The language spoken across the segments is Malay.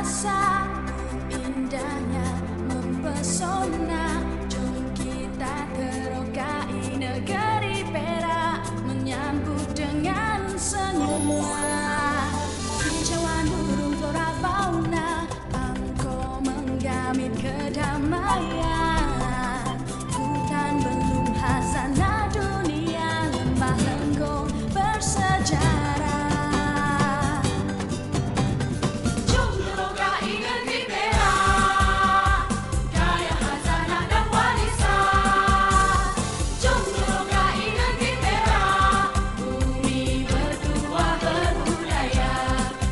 rasa indahnya mempesona. Jom kita terokai negeri Perak, menyambut dengan senyuman. Hijauan burung flora fauna, angkor menggamit kedamaian. Hutan belum khazanah dunia, lembah lenggong bersejarah. Jom terokai negeri Perak, kaya khazanah dan warisan. Jom terokai negeri Perak, bumi bertuah berbudaya,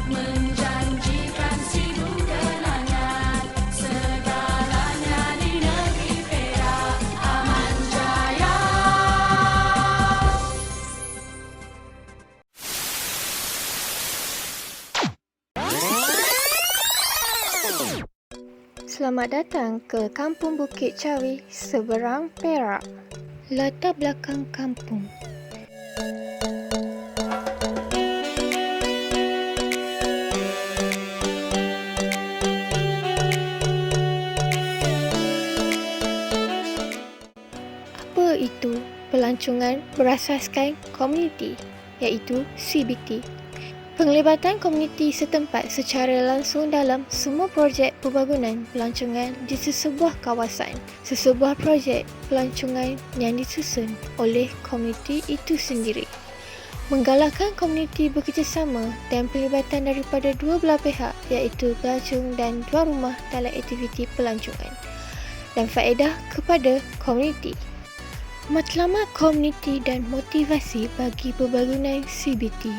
menjanjikan sidu kenangan. Segalanya di negeri Perak aman jaya. Selamat datang ke Kampung Bukit Cawi, seberang Perak. Latar belakang kampung. Apa itu pelancongan berasaskan komuniti, iaitu CBT? Penglibatan komuniti setempat secara langsung dalam semua projek pembangunan pelancongan di sesebuah kawasan. Sesebuah projek pelancongan yang disusun oleh komuniti itu sendiri. Menggalakkan komuniti bekerjasama dan pelibatan daripada dua belah pihak, iaitu pelancong dan tuan rumah dalam aktiviti pelancongan. Dan faedah kepada komuniti. Matlamat komuniti dan motivasi bagi pembangunan CBT.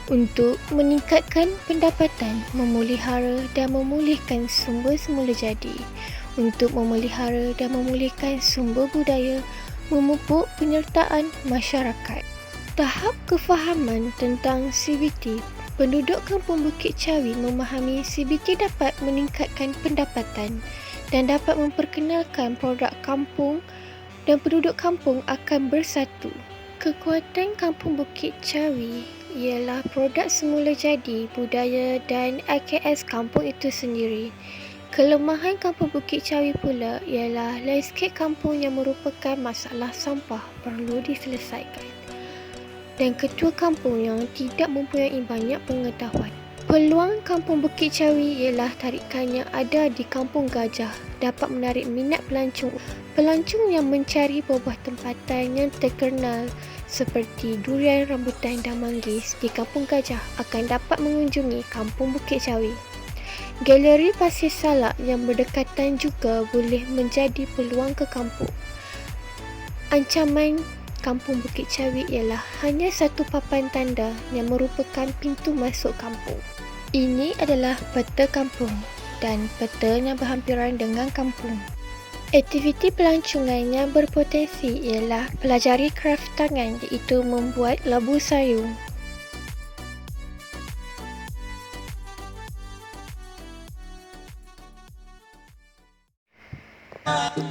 Untuk meningkatkan pendapatan, memelihara dan memulihkan sumber semula jadi, untuk memelihara dan memulihkan sumber budaya, memupuk penyertaan masyarakat. Tahap kefahaman tentang CBT. Penduduk Kampung Bukit Cawi memahami CBT dapat meningkatkan pendapatan dan dapat memperkenalkan produk kampung, dan penduduk kampung akan bersatu. Kekuatan Kampung Bukit Cawi ialah produk semula jadi, budaya dan IKS kampung itu sendiri. Kelemahan Kampung Bukit Cawi pula ialah landscape kampung yang merupakan masalah sampah perlu diselesaikan, dan ketua kampung yang tidak mempunyai banyak pengetahuan. Peluang Kampung Bukit Cawi ialah tarikan yang ada di Kampung Gajah dapat menarik minat pelancong. Pelancong yang mencari buah tempatan yang terkenal seperti durian, rambutan dan manggis di Kampung Gajah akan dapat mengunjungi Kampung Bukit Cawi. Galeri Pasir Salak yang berdekatan juga boleh menjadi peluang ke kampung. Ancaman Kampung Bukit Cawi ialah hanya satu papan tanda yang merupakan pintu masuk kampung. Ini adalah peta kampung dan peta yang berhampiran dengan kampung. Aktiviti pelancongan yang berpotensi ialah pelajari kraf tangan, iaitu membuat labu sayur.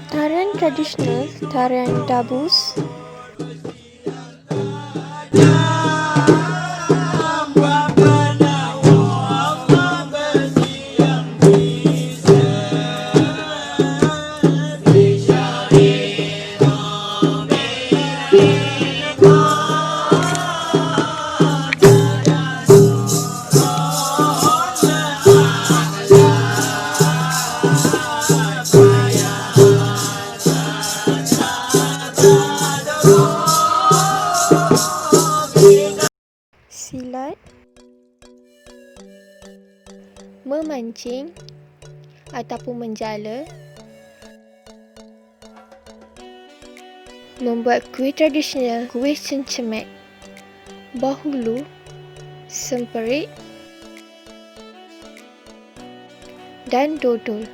Tarian tradisional, tarian dabus. Silat, memancing ataupun menjala, membuat kuih tradisional, kuih cencemet, bahulu, semperit dan dodol.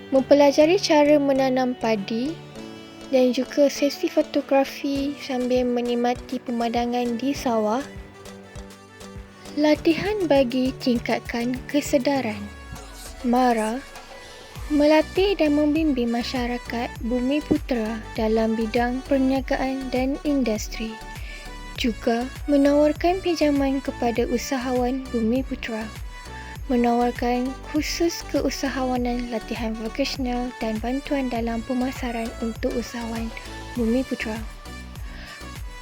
Mempelajari cara menanam padi dan juga sesi fotografi sambil menikmati pemandangan di sawah. Latihan bagi tingkatkan kesedaran. MARA melatih dan membimbing masyarakat Bumiputera dalam bidang perniagaan dan industri. Juga menawarkan pinjaman kepada usahawan Bumiputera, menawarkan khusus keusahawanan latihan vokasional dan bantuan dalam pemasaran untuk usahawan Bumiputera.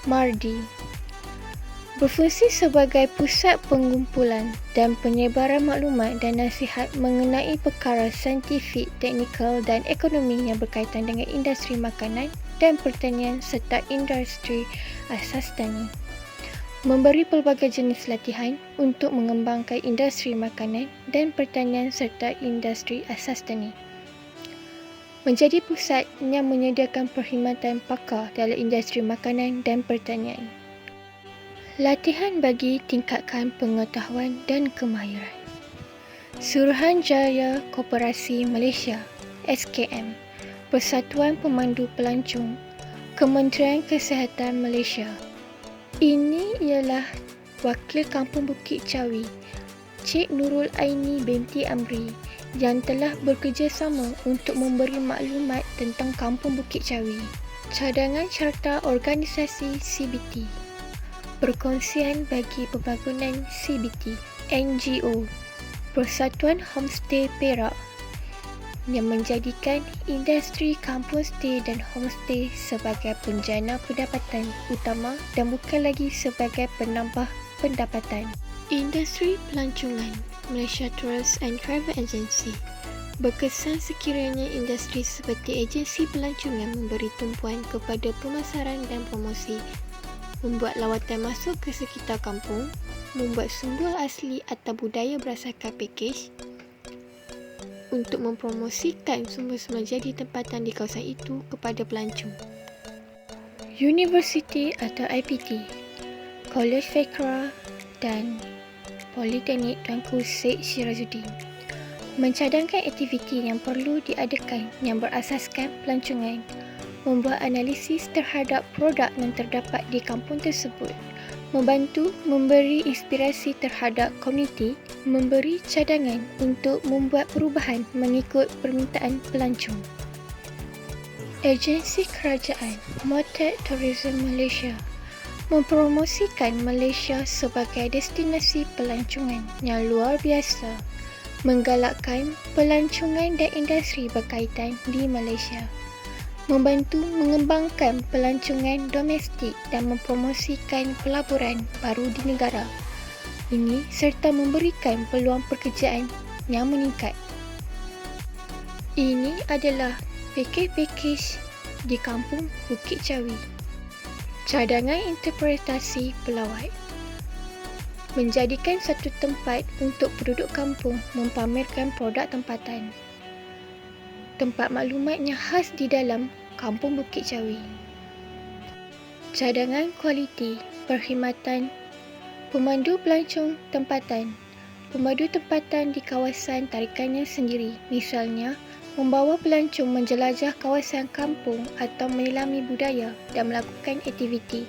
MARDI berfungsi sebagai pusat pengumpulan dan penyebaran maklumat dan nasihat mengenai perkara saintifik, teknikal dan ekonomi yang berkaitan dengan industri makanan dan pertanian serta industri asas tani. Memberi pelbagai jenis latihan untuk mengembangkan industri makanan dan pertanian serta industri asas tani. Menjadi pusat yang menyediakan perkhidmatan pakar dalam industri makanan dan pertanian. Latihan bagi tingkatkan pengetahuan dan kemahiran. Suruhanjaya Koperasi Malaysia SKM, Persatuan Pemandu Pelancong, Kementerian Kesihatan Malaysia. Ini ialah Wakil Kampung Bukit Cawi, Cik Nurul Aini binti Amri, yang telah bekerjasama untuk memberi maklumat tentang Kampung Bukit Cawi. Cadangan serta organisasi CBT. Perkongsian bagi Pembangunan CBT NGO, Persatuan Homestay Perak, yang menjadikan industri kampung stay dan homestay sebagai penjana pendapatan utama dan bukan lagi sebagai penambah pendapatan. Industri pelancongan Malaysia Tourist and Travel Agency berkesan sekiranya industri seperti agensi pelancongan memberi tumpuan kepada pemasaran dan promosi, membuat lawatan masuk ke sekitar kampung, membuat simbol asli atau budaya berdasarkan pakej untuk mempromosikan semua jadi tempatan di kawasan itu kepada pelancong. Universiti atau IPT, College Fikrah dan Politeknik Tuanku Syed Syirazuddin mencadangkan aktiviti yang perlu diadakan yang berasaskan pelancongan, membuat analisis terhadap produk yang terdapat di kampung tersebut, membantu memberi inspirasi terhadap komuniti, memberi cadangan untuk membuat perubahan mengikut permintaan pelancong. Agensi Kerajaan Motet Tourism Malaysia mempromosikan Malaysia sebagai destinasi pelancongan yang luar biasa, menggalakkan pelancongan dan industri berkaitan di Malaysia, membantu mengembangkan pelancongan domestik dan mempromosikan pelaburan baru di negara ini serta memberikan peluang pekerjaan yang meningkat. Ini adalah pakej-pakej di Kampung Bukit Cawi. Cadangan interpretasi pelawat menjadikan satu tempat untuk penduduk kampung mempamerkan produk tempatan. Tempat maklumat yang khas di dalam Kampung Bukit Cawi. Cadangan kualiti perkhidmatan pemandu pelancong tempatan. Pemandu tempatan di kawasan tarikannya sendiri, misalnya membawa pelancong menjelajah kawasan kampung atau menyelami budaya dan melakukan aktiviti.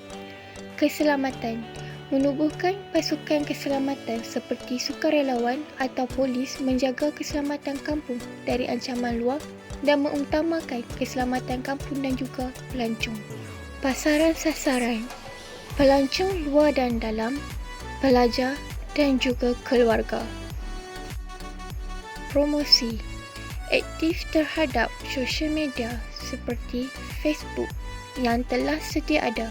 Keselamatan menubuhkan pasukan keselamatan seperti sukarelawan atau polis menjaga keselamatan kampung dari ancaman luar dan mengutamakan keselamatan kampung dan juga pelancong. Pasaran sasaran pelancong luar dan dalam, pelajar dan juga keluarga. Promosi aktif terhadap sosial media seperti Facebook yang telah sedia ada.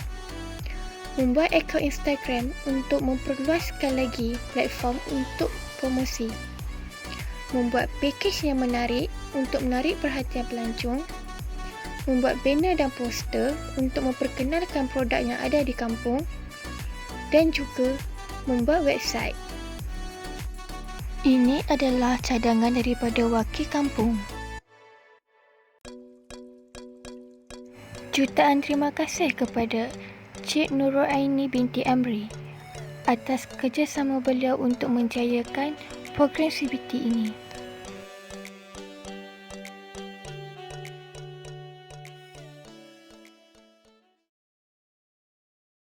Membuat akaun Instagram untuk memperluaskan lagi platform untuk promosi. Membuat pakej yang menarik untuk menarik perhatian pelancong. Membuat banner dan poster untuk memperkenalkan produk yang ada di kampung. Dan juga membuat website. Ini adalah cadangan daripada wakil kampung. Jutaan terima kasih kepada Cik Nurul Aini binti Amri atas kerjasama beliau untuk menjayakan program CBT ini.